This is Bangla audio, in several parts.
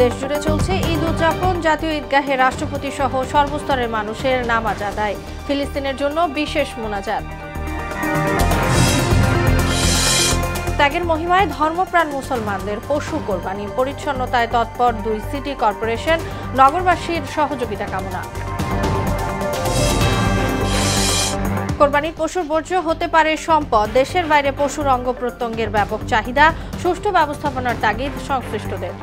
দেশজুড়ে চলছে ঈদ উদযাপন। জাতীয় ঈদগাহে রাষ্ট্রপতি সহ সর্বস্তরের মানুষের নামাজ আদায়। ফিলিস্তিনের জন্য বিশেষ মোনাজাত। ত্যাগের মহিমায় ধর্মপ্রাণ মুসলমানদের পশু কোরবানি। পরিচ্ছন্নতায় তৎপর 2 সিটি কর্পোরেশন। নগরবাসীর সহযোগিতা কামনা। কোরবানির পশুর বর্জ্য হতে পারে সম্পদ। দেশের বাইরে পশুর অঙ্গ প্রত্যঙ্গের ব্যাপক চাহিদা। সুষ্ঠু ব্যবস্থাপনার তাগিদ সংশ্লিষ্টদের।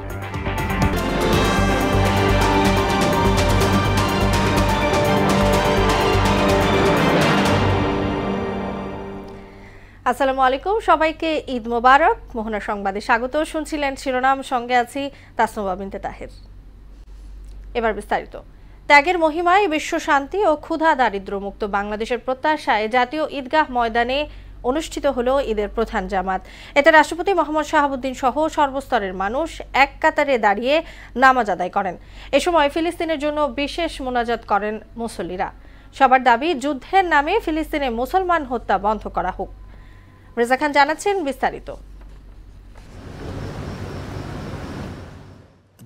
আসসালামু আলাইকুম, সবাইকে ঈদ মোবারক। মোহনা সংবাদে স্বাগত। শুনছিলেন শিরোনাম, সঙ্গে আছি তাসনুবা বিনতে তাহের। এবার বিস্তারিত। ত্যাগের মহিমায় বিশ্ব শান্তি ও ক্ষুধা দারিদ্র মুক্ত বাংলাদেশের প্রত্যাশায় জাতীয় ঈদগাহ ময়দানে অনুষ্ঠিত হলো ঈদের প্রধান জামাত। এতে রাষ্ট্রপতি মোহাম্মদ শাহাবুদ্দিন সহ সর্বস্তরের মানুষ এক কাতারে দাঁড়িয়ে নামাজ আদায় করেন। এ সময় ফিলিস্তিনের জন্য বিশেষ মোনাজাত করেন মুসল্লিরা। সবার দাবি, যুদ্ধের নামে ফিলিস্তিনে মুসলমান হত্যা বন্ধ করা হোক। রেজা খান জানাচ্ছেন বিস্তারিত।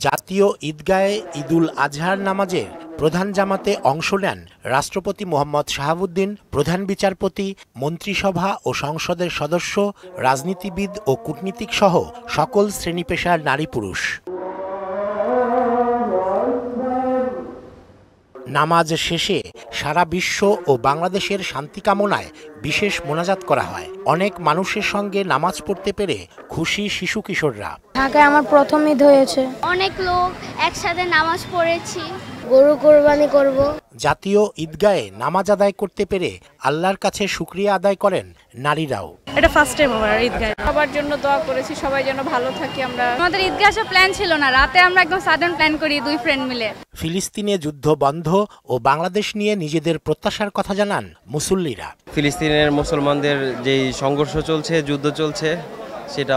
জাতীয় ঈদগাহে ঈদুল আজহার নামাজে প্রধান জামাতে অংশ নেন রাষ্ট্রপতি মোহাম্মদ শাহাবুদ্দিন, প্রধান বিচারপতি, মন্ত্রিসভা ও সংসদের সদস্য, রাজনীতিবিদ ও কূটনীতিক সহ সকল শ্রেণী পেশার নারী পুরুষ। নামাজ শেষে সারা বিশ্ব ও বাংলাদেশের শান্তি কামনায় বিশেষ মোনাজাত করা হয়। অনেক মানুষের সঙ্গে নামাজ পড়তে পেরে খুশি শিশু কিশোররা। ঢাকায় আমার প্রথম ঈদ হয়েছে। অনেক লোক একসাথে নামাজ পড়েছি। গরু কোরবানি করব। জাতীয় ঈদগাহে নামাজ আদায় করতে পেরে আল্লাহর কাছে শুকরিয়া আদায় করেন নারীরাও। এটা ফার্স্ট টাইম আমার ঈদগাহে। সবার জন্য দোয়া করেছি, সবাই যেন ভালো থাকি। আমাদের ঈদগাহ আসার প্ল্যান ছিল না, রাতে আমরা একদম সাডেন প্ল্যান করি 2 ফ্রেন্ড মিলে। ফিলিস্তিনে যুদ্ধ বন্ধ ও বাংলাদেশ নিয়ে নিজেদের প্রত্যাশার কথা জানান মুসল্লিরা। ফিলিস্তিনের মুসলমানদের যেই সংঘর্ষ চলছে, যুদ্ধ চলছে, সেটা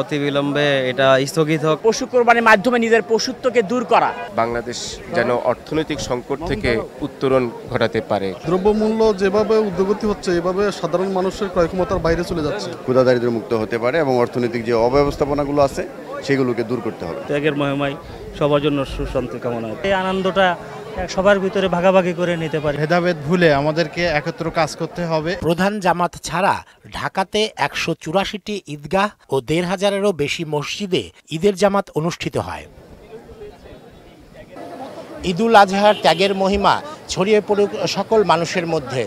অতিবিলম্বে এটা স্থগিত হোক। পশু কোরবানির মাধ্যমে নিজের পশুত্বকে দূর করা। বাংলাদেশ যেন অর্থনৈতিক সংকট থেকে উত্তরণ ঘটাতে পারে। দ্রব্যমূল্য যেভাবে ঊর্ধ্বগতি হচ্ছে, এভাবে সাধারণ মানুষের ক্রয় ক্ষমতার বাইরে চলে যাচ্ছে। ক্ষুধা দারিদ্র্য মুক্ত হতে পারে এবং অর্থনৈতিক যে অব্যবস্থাপনাগুলো আছে সেগুলোকে দূর করতে হবে। ত্যাগের মহিমায় সবার জন্য সুশান্তি কামনা। এই আনন্দটা সবার ভিতরে ভাগাভাগি করে নিতে পারে। ভেদাভেদ ভুলে আমাদেরকে একত্র কাজ করতে হবে। প্রধান জামাত ছাড়া ঢাকাতে 184টি ঈদগাহ ও 1,500-এরও বেশি মসজিদে ঈদের জামাত অনুষ্ঠিত হয়। ঈদুল আজহার ত্যাগের মহিমা ছড়িয়ে পড়ুক সকল মানুষের মধ্যে।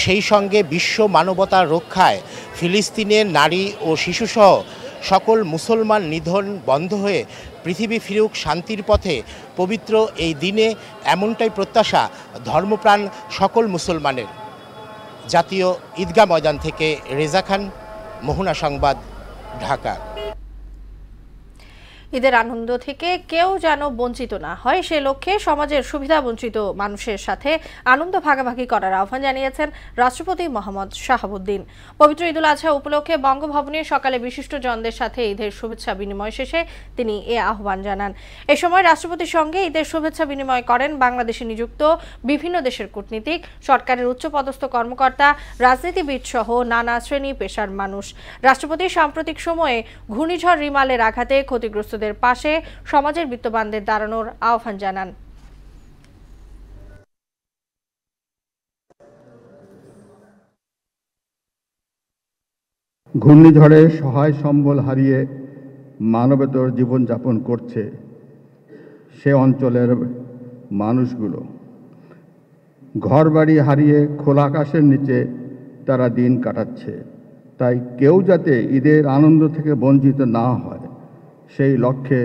সেই সঙ্গে বিশ্ব মানবতার রক্ষায় ফিলিস্তিনের নারী ও শিশুসহ সকল মুসলমান নিধন বন্ধ হয়ে পৃথিবী ফিরুক শান্তির পথে। পবিত্র এই দিনে এমনটাই প্রত্যাশা ধর্মপ্রাণ সকল মুসলমানের। জাতীয় ঈদগাহ ময়দান থেকে রেজা খান, মোহনা সংবাদ, ঢাকা। ঈদের আনন্দ থেকে কেউ যেন বঞ্চিত না হয়, সে লক্ষ্যে সমাজের সুবিধা বঞ্চিত মানুষের সাথে আনন্দ ভাগাভাগি করার আহ্বান জানিয়েছেন রাষ্ট্রপতি মোহাম্মদ শাহাবুদ্দিন। পবিত্র ঈদুল আজহা উপলক্ষে বঙ্গভবনে সকালে বিশিষ্টজনদের সাথে ঈদের শুভেচ্ছা বিনিময় শেষে তিনি এ আহ্বান জানান। এ সময় রাষ্ট্রপতির সঙ্গে ঈদের শুভেচ্ছা বিনিময় করেন বাংলাদেশে নিযুক্ত বিভিন্ন দেশের কূটনীতিক, সরকারের উচ্চপদস্থ কর্মকর্তা, রাজনীতিবিদ সহ নানা শ্রেণী পেশার মানুষ। রাষ্ট্রপতি সাম্প্রতিক সময়ে ঘূর্ণিঝড় রিমালের আঘাতে ক্ষতিগ্রস্ত পাশে সমাজের বিত্তবানদের দাঁড়ানোর আহ্বান জানান। ঘূর্ণিঝড়ে সহায় সম্বল হারিয়ে মানবেতর জীবনযাপন করছে সে অঞ্চলের মানুষগুলো। ঘরবাড়ি হারিয়ে খোলা আকাশের নিচে তারা দিন কাটাচ্ছে। তাই কেউ যাতে ঈদের আনন্দ থেকে বঞ্চিত না হয়, সেই লক্ষ্যে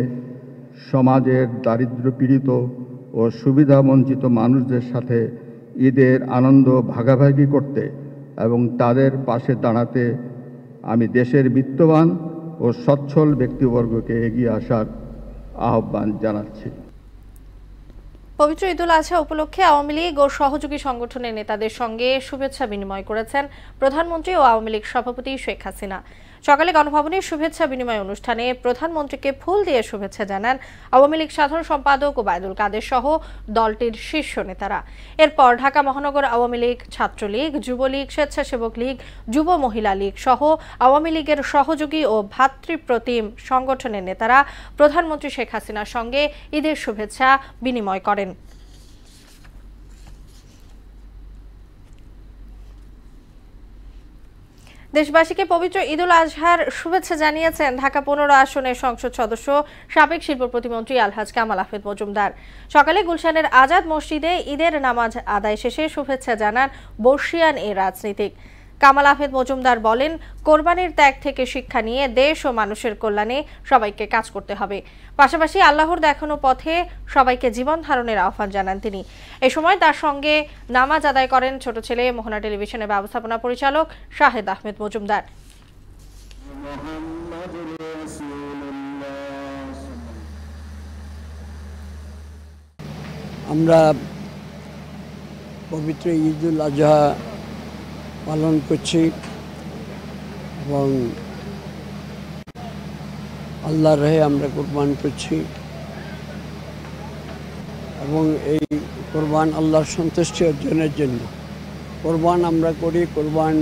সমাজের দারিদ্র্য পীড়িত ও সুবিধা বঞ্চিত মানুষদের সাথে ঈদের আনন্দ ভাগাভাগি করতে এবং তাদের পাশে দাঁড়াতে আমি দেশের বিত্তবান ও সচ্ছল ব্যক্তিবর্গকে এগিয়ে আসার আহ্বান জানাচ্ছি। পবিত্র ঈদুল আজহা উপলক্ষে আওয়ামী লীগ ও সহযোগী সংগঠনের নেতাদের সঙ্গে শুভেচ্ছা বিনিময় করেছেন প্রধানমন্ত্রী ও আওয়ামী লীগ সভাপতি শেখ হাসিনা। সকালে গণভবনের শুভেচ্ছা বিনিময় অনুষ্ঠানে প্রধানমন্ত্রীকে ফুল দিয়ে শুভেচ্ছা জানান আওয়ামী লীগ সাধারণ সম্পাদক ওবায়দুল কাদের সহ দলটির শীর্ষ নেতারা। এরপর ঢাকা মহানগর আওয়ামী লীগ, ছাত্রলীগ, যুবলীগ, স্বেচ্ছাসেবক লীগ, যুব মহিলা লীগ সহ আওয়ামী লীগের সহযোগী ও ভাতৃপ্রতিম সংগঠনের নেতারা প্রধানমন্ত্রী শেখ হাসিনার সঙ্গে ঈদের শুভেচ্ছা বিনিময় করেন। দেশবাসীকে পবিত্র ঈদুল আজহার শুভেচ্ছা জানিয়েছেন ঢাকা 15 আসনের সংসদ সদস্য সাবেক শিল্প প্রতিমন্ত্রী আলহাজ কামাল আহমেদ মজুমদার। সকালে গুলশানের আজাদ মসজিদে ঈদের নামাজ আদায় শেষে শুভেচ্ছা জানান বর্ষিয়ান এ রাজনীতিক। কামাল আহমেদ মজুমদার বলেন, কোরবানির ত্যাগ থেকে শিক্ষা নিয়ে দেশ ও মানুষের কল্যাণে সবাইকে কাজ করতে হবে। পাশাপাশি আল্লাহর দেখানো পথে সবাইকে জীবন ধারণের আহ্বান জানান তিনি। এ সময় তার সঙ্গে নামাজ আদায় করেন ছোট ছেলে মোহনা টেলিভিশনের ব্যবস্থাপনা পরিচালক শাহেদ আহমেদ মজুমদার। আমরা পবিত্র ঈদুল আজহা পালন করছি এবং আল্লাহর রাহে আমরা কোরবান করছি এবং এই কোরবান আল্লাহর সন্তুষ্টি অর্জনের জন্য কোরবান আমরা করি। কোরবান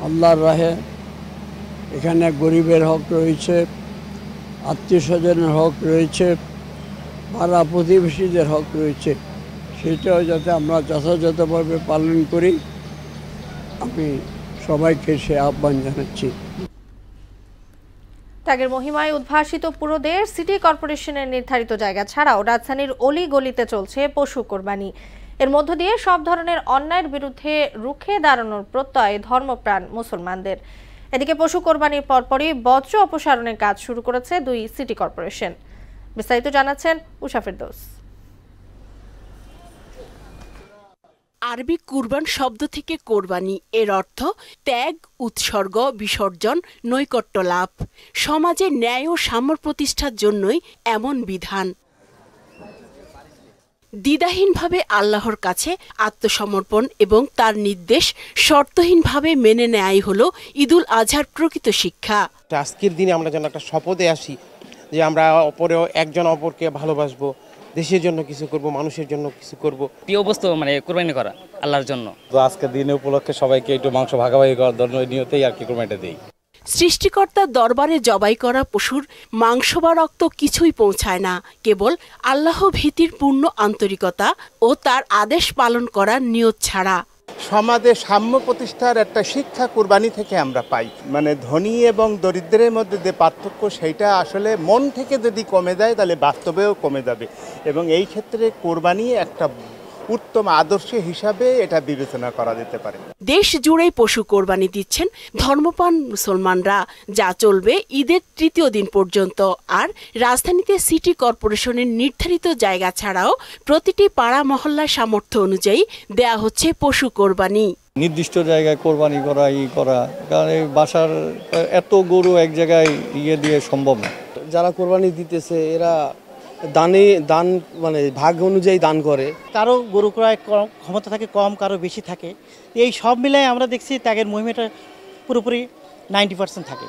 আল্লাহর রাহে, এখানে গরিবের হক রয়েছে, আত্মীয় স্বজনের হক রয়েছে, পাড়া প্রতিবেশীদের হক রয়েছে, সেটাও যাতে আমরা যথাযথভাবে পালন করি, আমি সবাইকে সে আহ্বান জানাচ্ছি। ত্যাগের মহিমায় উদ্ভাসিত পুরো দেশ সিটি কর্পোরেশনের নির্ধারিত জায়গা ছাড়াও রাজধানীর অলি গলিতে চলছে পশু কোরবানি। এর মধ্য দিয়ে সব ধরনের অন্যায়ের বিরুদ্ধে রুখে দাঁড়ানোর প্রত্যয় ধর্মপ্রাণ মুসলমানদের। এদিকে পশু কোরবানির পরপরই বর্জ্য অপসারণের কাজ শুরু করেছে 2 সিটি কর্পোরেশন। বিস্তারিত জানাচ্ছেন উষা ফেরদৌস। আরবি কুরবান শব্দ থেকে কোরবানি, এর অর্থ ত্যাগ, উৎসর্গ, বিসর্জন, নৈকট্য লাভ। সমাজে ন্যায় ও সাম্য প্রতিষ্ঠার জন্যই এমন বিধান। দ্বিধাহীনভাবে আল্লাহর কাছে আত্মসমর্পণ এবং তার নির্দেশ শর্তহীনভাবে মেনে নেয়াই হলো ঈদুল আজহার প্রকৃত শিক্ষা। আজকের দিনে আমরা যেন একটা শপথে আসি যে আমরা একজন অপরকে ভালোবাসবো, দেশের জন্য কিছু করব, মানুষের জন্য কিছু করব। প্রিয় বস্তু মানে কোরবানি করা আল্লাহর জন্য। তো আজকের দিনে উপলক্ষে সবাইকে একটু মাংস ভাগাভাগি করার জন্য নিয়তেই আর কি কোরবানিটা দেই। সৃষ্টিকর্তার দরবারে জবাই করা পশুর মাংস বা রক্ত কিছুই পৌঁছায় না, কেবল আল্লাহ ভীতির পূর্ণ আন্তরিকতা ও তার আদেশ পালন করার নিয়ত ছাড়া। সমাজে সাম্য প্রতিষ্ঠার একটা শিক্ষা কুরবানি থেকে আমরা পাই। মানে ধনী এবং দরিদ্রের মধ্যে যে পার্থক্য, সেইটা আসলে মন থেকে যদি কমে যায় তাহলে বাস্তবেও কমে যাবে, এবং এই ক্ষেত্রে কোরবানি একটা উত্তম আদর্শ হিসাবে এটা বিবেচনা করা যেতে পারে। দেশ জুড়েই পশু কোরবানি দিচ্ছেন ধর্মপ্রাণ মুসলমানরা, যা চলবে ঈদের 3য় দিন পর্যন্ত। আর রাজধানীতে সিটি কর্পোরেশনের নির্ধারিত জায়গা ছাড়াও প্রতিটি পাড়া মহল্লার সামর্থ্য অনুযায়ী দেয়া হচ্ছে পশু কোরবানি। নির্দিষ্ট জায়গায় কোরবানি করা, কারণ এই বাসার এত গরু এক জায়গায় দিয়ে সম্ভব না। যারা কোরবানি দিতেছে এরা দান মানে ভাগ অনুযায়ী দান করে। কারো গরু ক্রয় ক্ষমতা থাকে কম, কারো বেশি থাকে। এই সব মিলাই আমরা দেখছি ত্যাগের মহিমাটা পুরোপুরি 90% থাকে।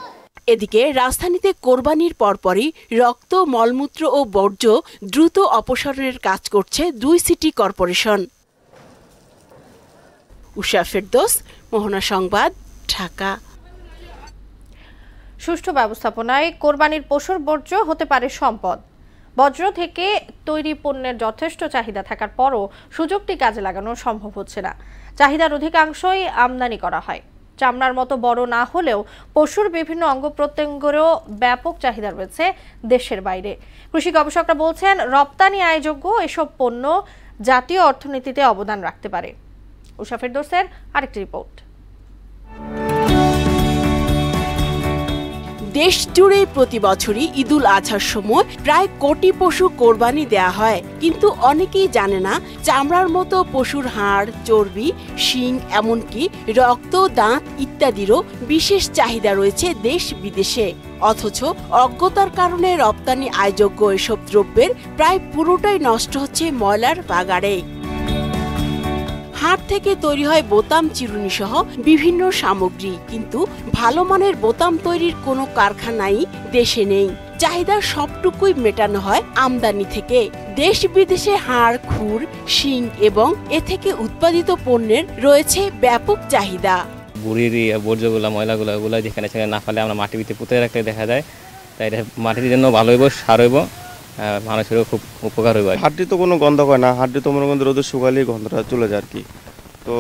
এদিকে রাজধানীতে কোরবানির পরপরই রক্ত, মলমূত্র ও বর্জ্য দ্রুত অপসারণের কাজ করছে 2 সিটি কর্পোরেশন। উষা ফেরদৌস, মোহনা সংবাদ, ঢাকা। সুষ্ঠু ব্যবস্থাপনায় কোরবানির পশুর বর্জ্য হতে পারে সম্পদ। বজ্র থেকে তৈরি পণ্যের যথেষ্ট চাহিদা থাকার পরও সুযোগটি কাজে লাগানো সম্ভব হচ্ছে না। চাহিদার অধিকাংশই আমদানি করা হয়। চামড়ার মতো বড় না হলেও পশুর বিভিন্ন অঙ্গ প্রত্যঙ্গেরও ব্যাপক চাহিদা রয়েছে দেশের বাইরে। কৃষি গবেষকরা বলছেন, রপ্তানি আয়যোগ্য এসব পণ্য জাতীয় অর্থনীতিতে অবদান রাখতে পারে। উষা ফেরদৌসের আরেকটি রিপোর্ট। দেশ জুড়ে প্রতি বছরই ঈদুল আজহার সময় প্রায় কোটি পশু কোরবানি দেয়া হয়, কিন্তু অনেকেই জানে না চামড়ার মতো পশুর হাড়, চর্বি, শিং, এমনকি রক্ত, দাঁত ইত্যাদিরও বিশেষ চাহিদা রয়েছে দেশ বিদেশে। অথচ অজ্ঞতার কারণে রপ্তানি আয়যোগ্য এসব দ্রব্যের প্রায় পুরোটাই নষ্ট হচ্ছে ময়লার বাগারে। হাড় থেকে তৈরি হয় বোতাম, চিরুনি সহ বিভিন্ন সামগ্রী, কিন্তু ভালো মানের বোতাম তৈরির কোনো কারখানাই দেশে নেই। চাহিদা সবটুকুই মেটানো হয় আমদানি থেকে। দেশ বিদেশে হাড়, খুর, শিং এবং এ থেকে উৎপাদিত পণ্যের রয়েছে ব্যাপক চাহিদা। বুড়ির বর্জ্যগুলো, ময়লাগুলো ওগুলো যেখানে সেখানে না ফেলে আমরা মাটির ভিতরে পুঁতে রাখলে দেখা যায়, তাই এটা মাটির জন্য ভালো হইব, সার হইব, মানুষেরও খুব উপকার হইব। হাড্ডি তো কোনো গন্ধ হয় না, হাড্ডি তো মনে করেন রোদে শুকালেই গন্ধটা চলে যায় আর কি। তো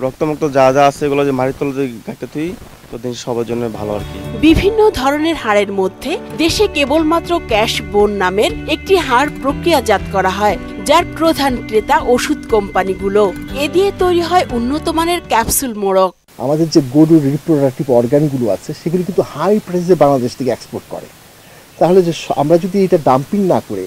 রক্তমুক্ত যা যা আছে এগুলো যে মাটির তলে গাঁটতে তুই তো দেশ সবার জন্য ভালো আর কি। বিভিন্ন ধরনের হাড়ের মধ্যে দেশে কেবলমাত্র ক্যাশ বোন নামের একটি হাড় প্রক্রিয়াজাত করা হয়, যার প্রধান ক্রেতা ওষুধ কোম্পানিগুলো। এ দিয়ে তৈরি হয় উন্নত মানের ক্যাপসুল মোড়ক। আমাদের যে গরুর রিপ্রোডাক্টিভ অর্গানগুলো আছে সেগুলো কিন্তু হাই প্রাইসে বাংলাদেশ থেকে এক্সপোর্ট করে। তাহলে যে আমরা যদি এটা ডাম্পিং না করে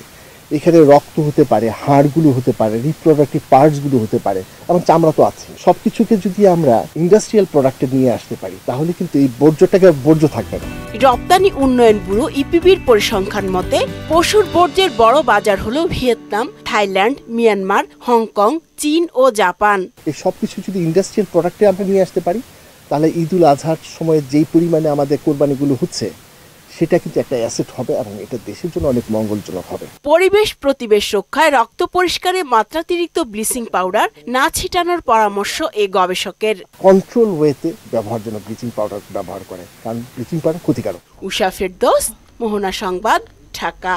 এখানে রক্ত হতে পারে, হাড়গুলো হতে পারে, রিপ্রোডাক্টিভ পার্টসগুলো হতে পারে, এবং চামড়া তো আছে, সব কিছুকে যদি আমরা ইন্ডাস্ট্রিয়াল প্রোডাক্টে নিয়ে আসতে পারি তাহলে কিন্তু এই বর্জ্যটাকে বর্জ্য থাকবে না। রপ্তানি উন্নয়ন ব্যুরো ইপিবির পরিসংখ্যান মতে পশুর বর্জ্যের বড় বাজার হলো ভিয়েতনাম, থাইল্যান্ড, মিয়ানমার, হংকং, চীন ও জাপান। এই সব কিছু যদি ইন্ডাস্ট্রিয়াল প্রোডাক্টে আমরা নিয়ে আসতে পারি তাহলে ঈদুল আজহার সময়ে যেই পরিমাণে আমাদের কোরবানিগুলো হচ্ছে সেটা কিন্তু একটা অ্যাসেট হবে এবং এটা দেশের জন্য অনেক মঙ্গলজনক হবে। পরিবেশ প্রতিবেশ রক্ষায় রক্ত পরিষ্কারে মাত্রাতিরিক্ত ব্লিচিং পাউডার না ছিটানোর পরামর্শ এই গবেষকের। কন্ট্রোল ওয়েতে ব্যবহার জন্য ব্লিচিং পাউডার ব্যবহার করে, কারণ ব্লিচিং পাউডার ক্ষতিকারক। উষা ফেরদৌস, মোহনা সংবাদ, ঢাকা।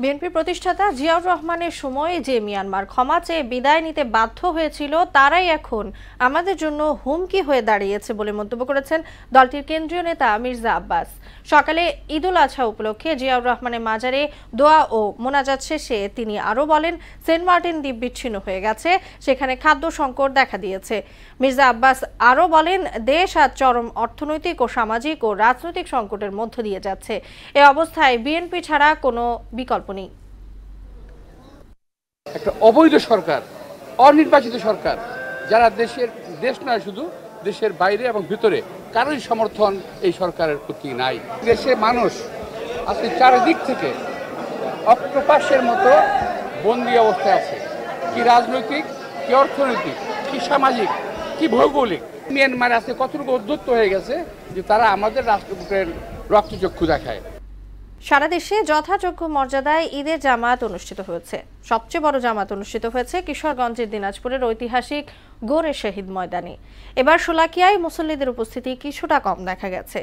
বিএনপি প্রতিষ্ঠাতা জিয়াউর রহমানের সময় যে মিয়ানমার ক্ষমা চেয়ে বিদায় নিতে বাধ্য হয়েছিল তারাই এখন আমাদের জন্য হুমকি হয়ে দাঁড়িয়েছে বলে মন্তব্য করেছেন দলটির কেন্দ্রীয় নেতা মির্জা আব্বাস। সকালে ঈদুল আজহা উপলক্ষে জিয়াউর রহমানের মাজারে দোয়া ও মোনাজাত শেষে তিনি আরও বলেন, সেন্ট মার্টিন দ্বীপ বিচ্ছিন্ন হয়ে গেছে, সেখানে খাদ্য সংকট দেখা দিয়েছে। মির্জা আব্বাস আরও বলেন, দেশ আজ চরম অর্থনৈতিক ও সামাজিক ও রাজনৈতিক সংকটের মধ্য দিয়ে যাচ্ছে। এ অবস্থায় বিএনপি ছাড়া কোনো বিকল্প নেই। একটা অবৈধ সরকার, অনির্বাচিত সরকার, যারা দেশ নয় শুধু দেশের বাইরে এবং ভিতরে কারোই সমর্থন এই সরকারের প্রতি নাই। দেশের মানুষ আজকে চারিদিক থেকে অক্টোপাসের মতো বন্দী অবস্থায় আছে, কি রাজনৈতিক, কি অর্থনৈতিক, কি সামাজিক, কি ভৌগোলিক। মিয়ানমার আছে কতটুকু উদ্ধত্ত হয়ে গেছে যে তারা আমাদের রাষ্ট্রের রক্তচক্ষু দেখায়। সারা দেশে যথাযোগ্য মর্যাদায় ঈদের জামাত অনুষ্ঠিত হয়েছে। সবচেয়ে বড় জামাত অনুষ্ঠিত হয়েছে কিশোরগঞ্জের দিনাজপুরের ঐতিহাসিক গোরে শহীদ ময়দানে। এবার শোলাকিয়ায় মুসল্লিদের উপস্থিতি কিছুটা কম দেখা গেছে।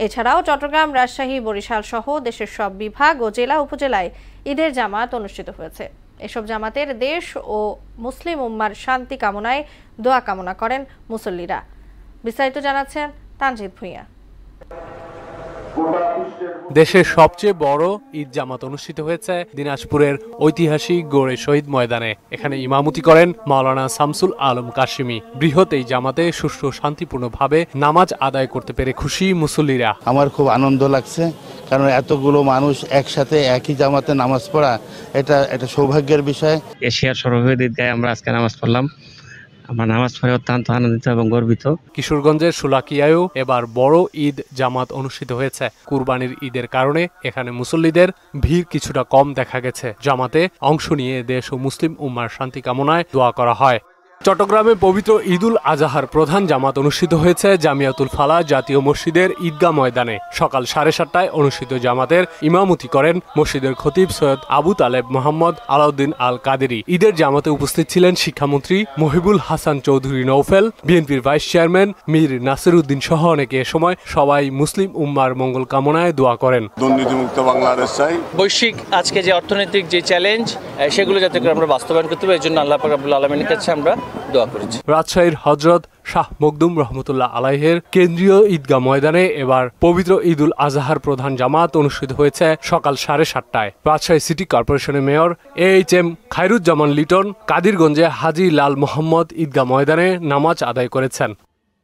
এছাড়াও চট্টগ্রাম, রাজশাহী, বরিশাল সহ দেশের সব বিভাগ ও জেলা উপজেলায় ঈদের জামাত অনুষ্ঠিত হয়েছে। এসব জামাতের দেশ ও মুসলিম উম্মার শান্তি কামনায় দোয়া কামনা করেন মুসল্লিরা। বিস্তারিত জানাচ্ছেন তানজিদ ভুঁইয়া। দেশের সবচেয়ে বড় ঈদ জামাত অনুষ্ঠিত হয়েছে দিনাজপুরের ঐতিহাসিক গোরে শহীদ ময়দানে। এখানে ইমামতি করেন মাওলানা শামসুল আলম কাশিমি। বৃহৎ এই জামাতে সুষ্ঠু শান্তিপূর্ণভাবে নামাজ আদায় করতে পেরে খুশি মুসল্লিরা। আমার খুব আনন্দ লাগছে, কারণ এতগুলো মানুষ একসাথে একই জামাতে নামাজ পড়া এটা সৌভাগ্যের বিষয়। এশিয়ার সর্ববৃহৎ ঈদগাহে আমরা আজকে নামাজ পড়লাম। আমার নামাজ পড়ে অত্যন্ত আনন্দিত এবং গর্বিত। কিশোরগঞ্জের শোলাকিয়ায়ও এবার বড় ঈদ জামাত অনুষ্ঠিত হয়েছে। কুরবানির ঈদের কারণে এখানে মুসল্লিদের ভিড় কিছুটা কম দেখা গেছে। জামাতে অংশ নিয়ে দেশ ও মুসলিম উম্মার শান্তি কামনায় দোয়া করা হয়। চট্টগ্রামে পবিত্র ঈদুল আজহার প্রধান জামাত অনুষ্ঠিত হয়েছে জামিয়াতুল ফালাহ জাতীয় মসজিদের ঈদগাহ ময়দানে। সকাল 7:30টায় অনুষ্ঠিত জামাতের ইমামতি করেন মসজিদের খতিব সৈয়দ আবু তালেব মোহাম্মদ আলাউদ্দিন আল কাদেরি। ঈদের জামাতে উপস্থিত ছিলেন শিক্ষামন্ত্রী মহিবুল হাসান চৌধুরী নৌফেল, বিএনপির ভাইস চেয়ারম্যান মীর নাসিরউদ্দিন সহ অনেকে। এ সময় সবাই মুসলিম উম্মার মঙ্গল কামনায় দোয়া করেন। দুর্নীতিমুক্ত বাংলাদেশ চাই। বৈশ্বিক আজকে যে অর্থনৈতিক যে চ্যালেঞ্জ সেগুলো যাতে করে আমরা বাস্তবায়ন করতে পারি, এই জন্য আল্লাহ পাক রব্বুল আলামিনের কাছে আমরা দোয়া করেছি। রাজশাহীর হযরত শাহ মখদুম রহমতুল্লাহ আলাইহের কেন্দ্রীয় ঈদগাহ ময়দানে এবার পবিত্র ঈদুল আজহার প্রধান জামাত অনুষ্ঠিত হয়েছে সকাল 7:30টায়। রাজশাহী সিটি কর্পোরেশনের মেয়র AHM খায়রুজ্জামান লিটন কাদিরগঞ্জে হাজী লাল মোহাম্মদ ঈদগাহ ময়দানে নামাজ আদায় করেছেন।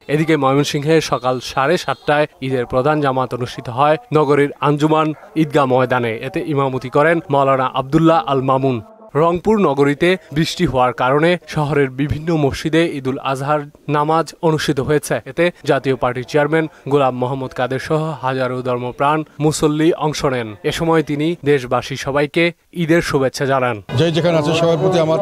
এদিকে ময়মনসিংহে সকাল 7:30টায় ঈদের প্রধান জামাত অনুষ্ঠিত হয় নগরীর আঞ্জুমান ঈদগাহ ময়দানে। এতে ইমামতি করেন মাওলানা আব্দুল্লাহ আল মামুন। রংপুর নগরীতে বৃষ্টি হওয়ার কারণে শহরের বিভিন্ন মসজিদে ঈদুল আজহার নামাজ অনুষ্ঠিত হয়েছে। এতে জাতীয় পার্টির চেয়ারম্যান গোলাম মোহাম্মদ কাদের সহ হাজারো ধর্মপ্রাণ মুসল্লি অংশ নেন। এ সময় তিনি দেশবাসী সবাইকে ঈদের শুভেচ্ছা জানান। যে যেখানে আছে সবার প্রতি আমার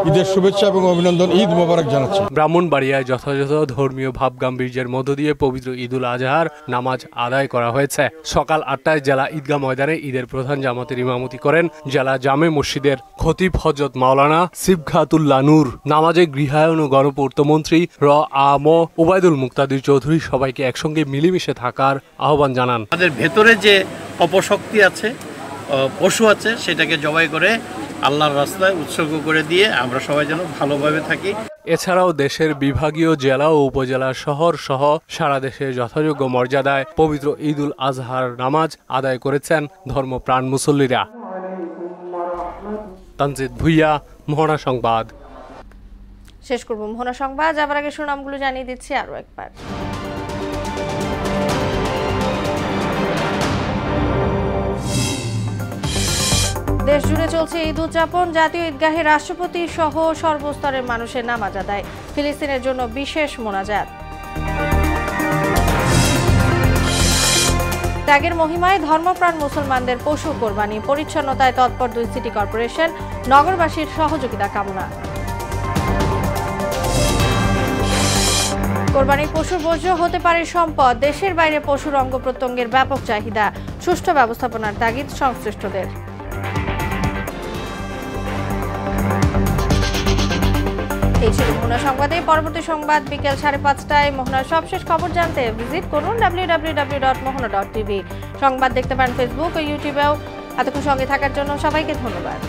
ঈদের শুভেচ্ছা এবং অভিনন্দন, ঈদ মোবারক জানাচ্ছি। ব্রাহ্মণবাড়িয়ায় যথাযথ ধর্মীয় ভাবগাম্ভীর্যের মধ্য দিয়ে পবিত্র ঈদুল আজহার নামাজ আদায় করা হয়েছে। সকাল 8টায় জেলা ঈদগাহ ময়দানে ঈদের প্রধান জামাতের ইমামতি করেন জেলা জামে মসজিদের খতিব হযরত মাওলানা সিবঘাতুল্লাহ নূর। নামাজে গৃহায়ন ও গণপূর্তমন্ত্রী আম ওবায়দুল মুক্তাদির চৌধুরী সবাইকে একসঙ্গে মিলেমিশে থাকার আহ্বান জানান। আমাদের ভেতরে যে অপশক্তি আছে, পশু আছে, সেটাকে জবাই করে আল্লাহর রাস্তায় উৎসর্গ করে দিয়ে আমরা সবাই যেন ভালোভাবে থাকি। এছাড়াও দেশের বিভাগীয় জেলা ও উপজেলা শহর সহ সারা দেশে যথাযোগ্য মর্যাদায় পবিত্র ঈদুল আজহার নামাজ আদায় করেছেন ধর্মপ্রাণ মুসল্লিরা। তানজিদ ভুইয়া, মোহনা সংবাদ। শেষ করব মোহনা সংবাদ, যাবার আগে সুনামগুলো জানিয়ে দিচ্ছি আরো একবার। দেশ জুড়ে চলছে ঈদ উদযাপন। জাতীয় ঈদগাহে রাষ্ট্রপতি সহ সর্বস্তরের মানুষের নামাজ আদায়। ফিলিস্তিনের জন্য বিশেষ মোনাজাত। ত্যাগের মহিমায় ধর্মপ্রাণ মুসলমানদের পশু কোরবানি। পরিচ্ছন্নতায় তৎপর 2 সিটি কর্পোরেশন। নগরবাসীর সহযোগিতা কামনা। কোরবানির পশুর বর্জ্য হতে পারে সম্পদ। দেশের বাইরে পশুর অঙ্গ প্রত্যঙ্গের ব্যাপক চাহিদা। সুষ্ঠু ব্যবস্থাপনার তাগিদ সংশ্লিষ্টদের। এই ছিল মোহনা সংবাদে। পরবর্তী সংবাদ বিকেল 5:30টায়। মোহনার সবশেষ খবর জানতে ভিজিট করুন www.mohana.tv। সংবাদ দেখতে পান ফেসবুক ও ইউটিউবেও। এতক্ষণ সঙ্গে থাকার জন্য সবাইকে ধন্যবাদ।